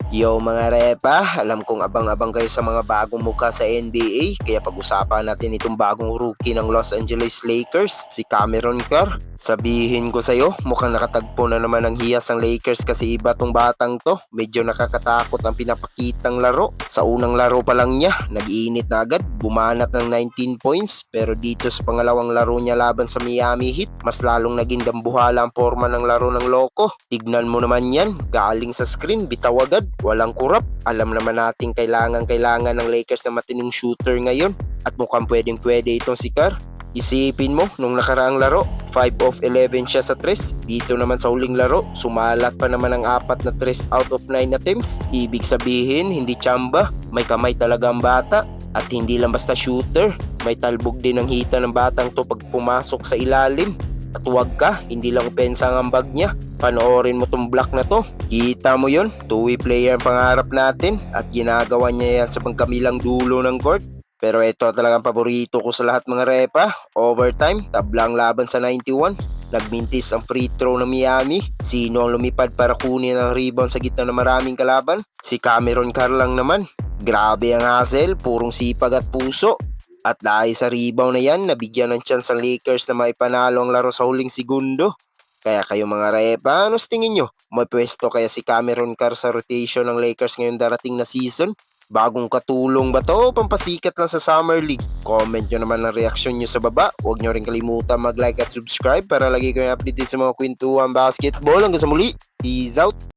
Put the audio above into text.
Yo mga repa, alam kong abang-abang kayo sa mga bagong mukha sa NBA, kaya pag-usapan natin itong bagong rookie ng Los Angeles Lakers, si Cameron Carr. Sabihin ko sa'yo, mukhang nakatagpo na naman ng hiyas ang Lakers kasi iba tong batang to. Medyo nakakatakot ang pinapakitang laro. Sa unang laro pa lang niya, nag-iinit na agad, bumanat ng 19 points, pero dito sa pangalawang laro niya laban sa Miami Heat, mas lalong naging dambuhala ang forma ng laro ng loko. Tignan mo naman yan, galing sa screen, bitaw agad. Walang kurap. Alam naman natin kailangan ng Lakers na matining shooter ngayon. At mukhang pwede itong si Carr. Isipin mo, nung nakaraang laro, 5 of 11 siya sa 3. Dito naman sa huling laro, sumalat pa naman ang 4 na 3 out of 9 attempts. Ibig sabihin, hindi tsamba. May kamay talaga ang bata. At hindi lang basta shooter. May talbog din ang hita ng batang to pag pumasok sa ilalim. At huwag ka, hindi lang opensa ang ambag niya. Panoorin mo tong block na to. Kita mo yun, two-way player ang pangarap natin. At ginagawa niya yan sa pangkamilang dulo ng court. Pero ito talagang paborito ko sa lahat mga repa. Overtime, tablang laban sa 91. Nagmintis ang free throw ng Miami. Sino ang lumipad para kunin ang rebound sa gitna ng maraming kalaban? Si Cameron Carr lang naman. Grabe ang hustle, purong sipag at puso. At dahil sa rebound na yan, nabigyan ng chance ang Lakers na maipanalo ang laro sa huling segundo. Kaya kayo mga repa, ano sa tingin nyo? May pwesto kaya si Cameron Carr sa rotation ng Lakers ngayon darating na season? Bagong katulong ba to o pampasikat lang sa Summer League? Comment nyo naman ang reaksyon nyo sa baba. Huwag nyo rin kalimutan mag-like at subscribe para lagi kayong updated sa mga kwentuhan basketball. Hanggang sa muli, peace out!